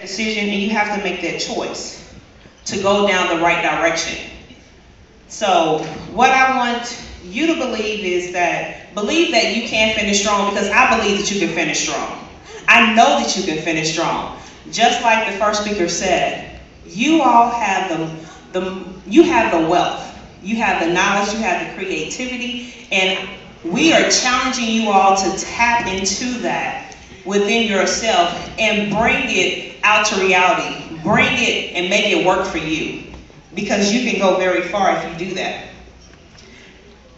decision and you have to make that choice to go down the right direction. So what I want you to believe that you can finish strong, because I believe that you can finish strong. I know that you can finish strong. Just like the first speaker said, you all have you have the wealth, you have the knowledge, you have the creativity, and we are challenging you all to tap into that within yourself and bring it out to reality. Bring it and make it work for you, because you can go very far if you do that.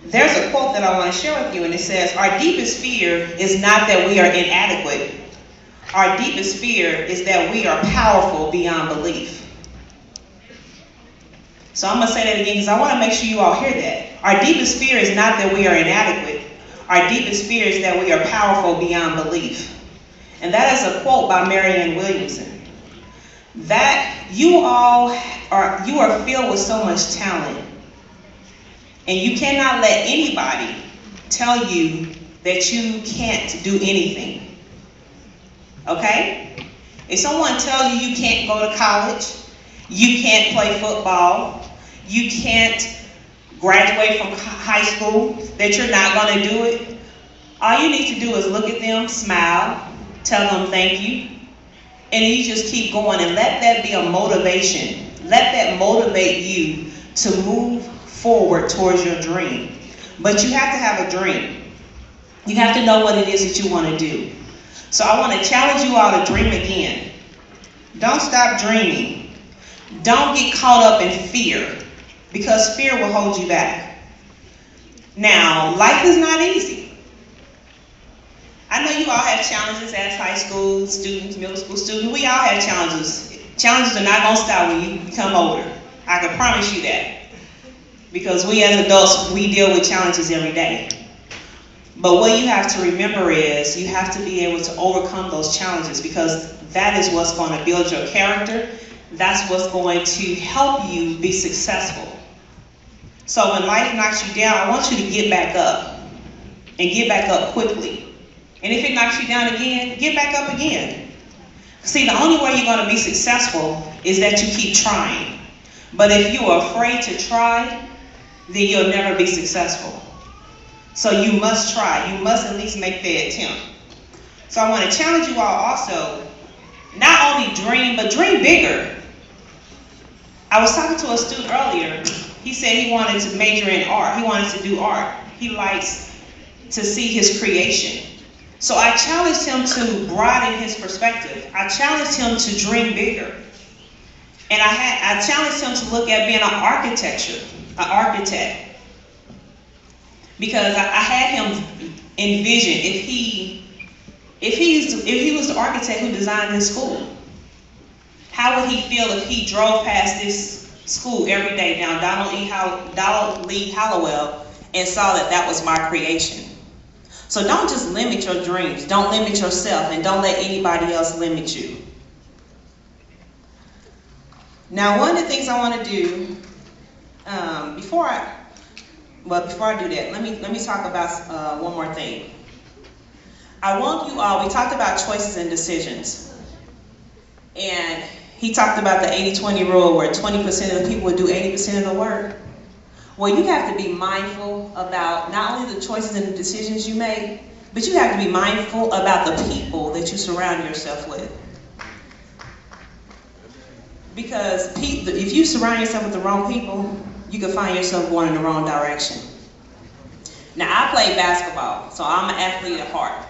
There's a quote that I want to share with you, and it says, our deepest fear is not that we are inadequate. Our deepest fear is that we are powerful beyond belief. So I'm going to say that again because I want to make sure you all hear that. Our deepest fear is not that we are inadequate. Our deepest fear is that we are powerful beyond belief. And that is a quote by Marianne Williamson. That you are filled with so much talent. And you cannot let anybody tell you that you can't do anything. Okay? If someone tells you you can't go to college, you can't play football, you can't graduate from high school, that you're not going to do it, all you need to do is look at them, smile, tell them thank you, and then you just keep going and let that be a motivation. Let that motivate you to move forward towards your dream. But you have to have a dream. You have to know what it is that you want to do. So I want to challenge you all to dream again. Don't stop dreaming. Don't get caught up in fear, because fear will hold you back. Now, life is not easy. I know you all have challenges as high school students, middle school students. We all have challenges. Challenges are not going to stop when you become older. I can promise you that. Because we as adults, we deal with challenges every day. But what you have to remember is you have to be able to overcome those challenges, because that is what's going to build your character. That's what's going to help you be successful. So when life knocks you down, I want you to get back up, and get back up quickly. And if it knocks you down again, get back up again. See, the only way you're going to be successful is that you keep trying. But if you are afraid to try, then you'll never be successful. So you must try. You must at least make the attempt. So I want to challenge you all also, not only dream, but dream bigger. I was talking to a student earlier. He said he wanted to major in art. He wanted to do art. He likes to see his creation. So I challenged him to broaden his perspective. I challenged him to dream bigger. And I challenged him to look at being an architect. Because I had him envision if he was the architect who designed his school, how would he feel if he drove past this school every day down Donald Lee Hallowell and saw that was my creation? So don't just limit your dreams. Don't limit yourself, and don't let anybody else limit you. Now, one of the things I want to do before I do that, let me talk about one more thing. I want you all, we talked about choices and decisions. And he talked about the 80-20 rule, where 20% of the people would do 80% of the work. Well, you have to be mindful about not only the choices and the decisions you make, but you have to be mindful about the people that you surround yourself with. Because if you surround yourself with the wrong people, you can find yourself going in the wrong direction. Now, I play basketball, so I'm an athlete at heart.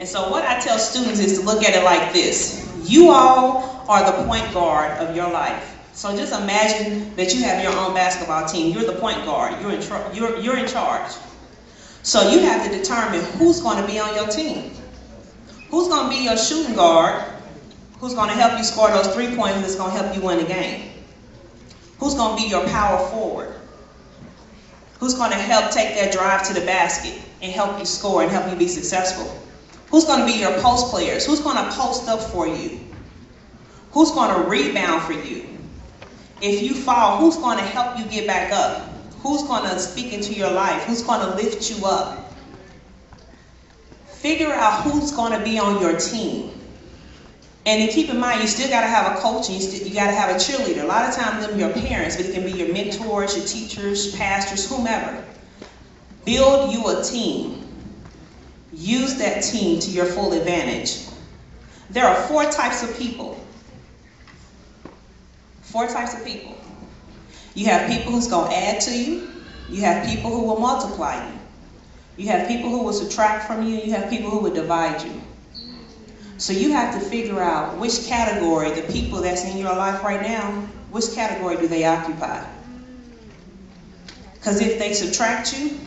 And so what I tell students is to look at it like this. You all are the point guard of your life. So just imagine that you have your own basketball team. You're the point guard. You're in charge. So you have to determine who's going to be on your team. Who's going to be your shooting guard? Who's going to help you score those 3 points that's going to help you win the game? Who's going to be your power forward? Who's going to help take that drive to the basket and help you score and help you be successful? Who's going to be your post players? Who's going to post up for you? Who's going to rebound for you? If you fall, who's going to help you get back up? Who's going to speak into your life? Who's going to lift you up? Figure out who's going to be on your team. And then keep in mind, you still got to have a coach, and you got to have a cheerleader. A lot of times, them your parents, but it can be your mentors, your teachers, pastors, whomever. Build you a team. Use that team to your full advantage. There are 4 types of people. 4 types of people. You have people who's going to add to you. You have people who will multiply you. You have people who will subtract from you. You have people who will divide you. So you have to figure out which category, the people that's in your life right now, which category do they occupy? Because if they subtract you,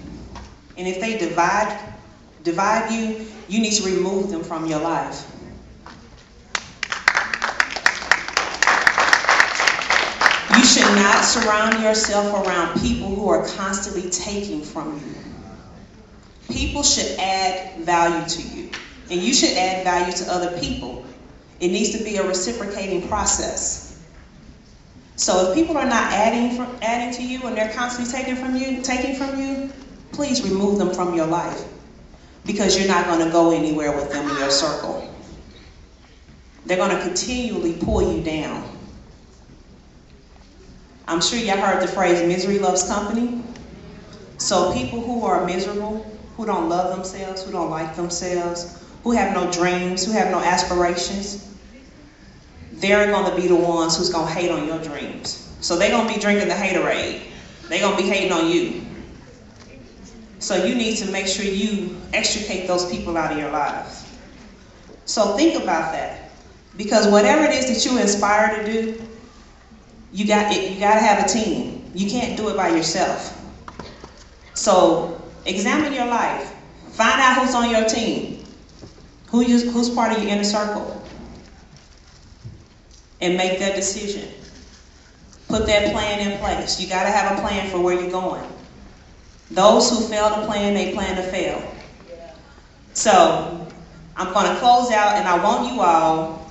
and if they divide you, you need to remove them from your life. You should not surround yourself around people who are constantly taking from you. People should add value to you. And you should add value to other people. It needs to be a reciprocating process. So if people are not adding to you and they're constantly taking from you, please remove them from your life, because you're not going to go anywhere with them in your circle. They're going to continually pull you down. I'm sure y'all heard the phrase, misery loves company. So people who are miserable, who don't love themselves, who don't like themselves, who have no dreams, who have no aspirations, they're going to be the ones who's going to hate on your dreams. So they're going to be drinking the haterade. They're going to be hating on you. So you need to make sure you extricate those people out of your lives. So think about that. Because whatever it is that you inspire to do, you got to have a team. You can't do it by yourself. So examine your life. Find out who's on your team. Who's part of your inner circle. And make that decision. Put that plan in place. You got to have a plan for where you're going. Those who fail to plan, they plan to fail. So I'm going to close out, and I want you all,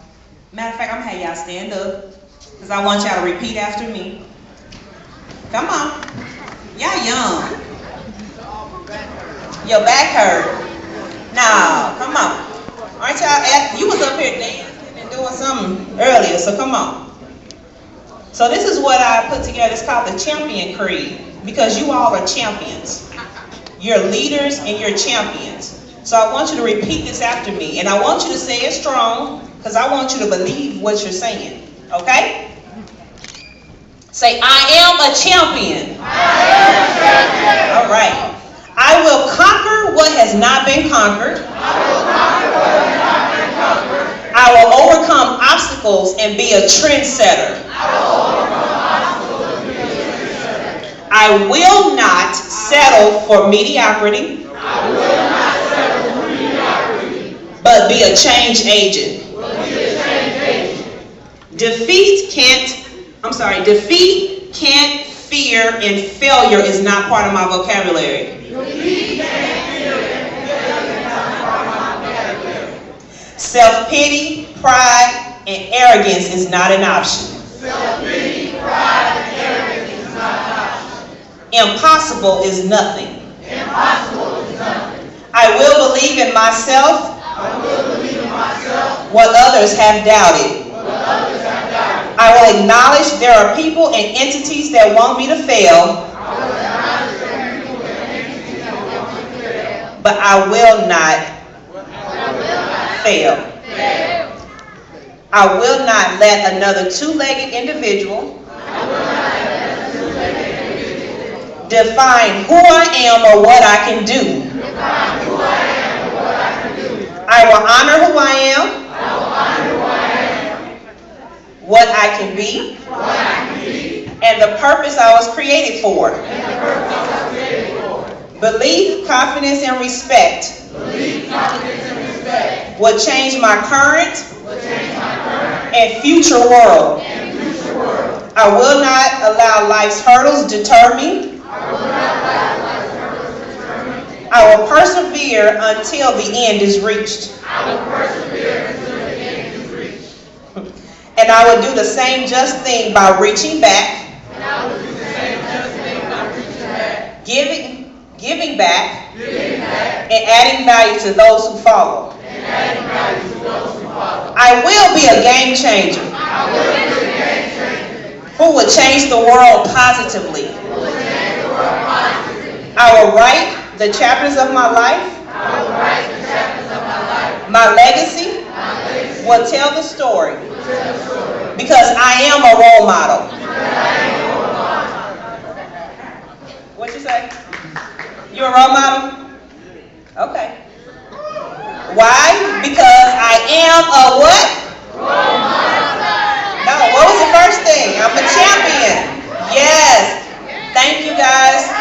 matter of fact, I'm going to have y'all stand up, because I want y'all to repeat after me. Come on. Y'all young. Your back hurt. No, come on. Aren't y'all, you was up here dancing and doing something earlier, so come on. So this is what I put together. It's called the Champion Creed, because you all are champions. You're leaders and you're champions. So I want you to repeat this after me, and I want you to say it strong, because I want you to believe what you're saying, okay? Say, I am a champion. I am a champion. All right. I will conquer what has not been conquered. I will conquer what has not been conquered. I will overcome obstacles and be a trendsetter. I will overcome obstacles and be a trendsetter. I will not settle for mediocrity. I will not settle for mediocrity. But be a change agent. But be a change agent. Defeat, fear, and failure is not part of my vocabulary. Defeat, can't, fear, and failure is not part of my vocabulary. Self-pity, pride, and arrogance is not an option. Self-pity, pride, and arrogance is not an option. Impossible is nothing. Impossible is nothing. I will believe in myself. I will believe in myself. What others have doubted. What others have doubted. I will acknowledge there are people and entities that want me to fail. I will acknowledge there are people and entities that want me to fail. But I will not fail. I will not let another two-legged individual define who I am or what I can do. I will honor who I am, what I can be, and the purpose I was created for. Belief, confidence, and respect will change my current and future world. I will not allow life's hurdles deter me. I will persevere until the end is reached. And I will do the same just thing by reaching back. Giving back, and adding value to those who follow. I will be a game changer. I will be a game changer. Who will change the world positively. Who will change the world positively. I will write the chapters of my life. I will write the chapters of my life. My legacy My legacy will tell the story. will tell the story. Because I am a role model. Because I am a role model. What you say? You're a role model? Okay. Why? Because I am a what? Role model. No, what was the first thing? I'm a champion. Yes. Thank you guys.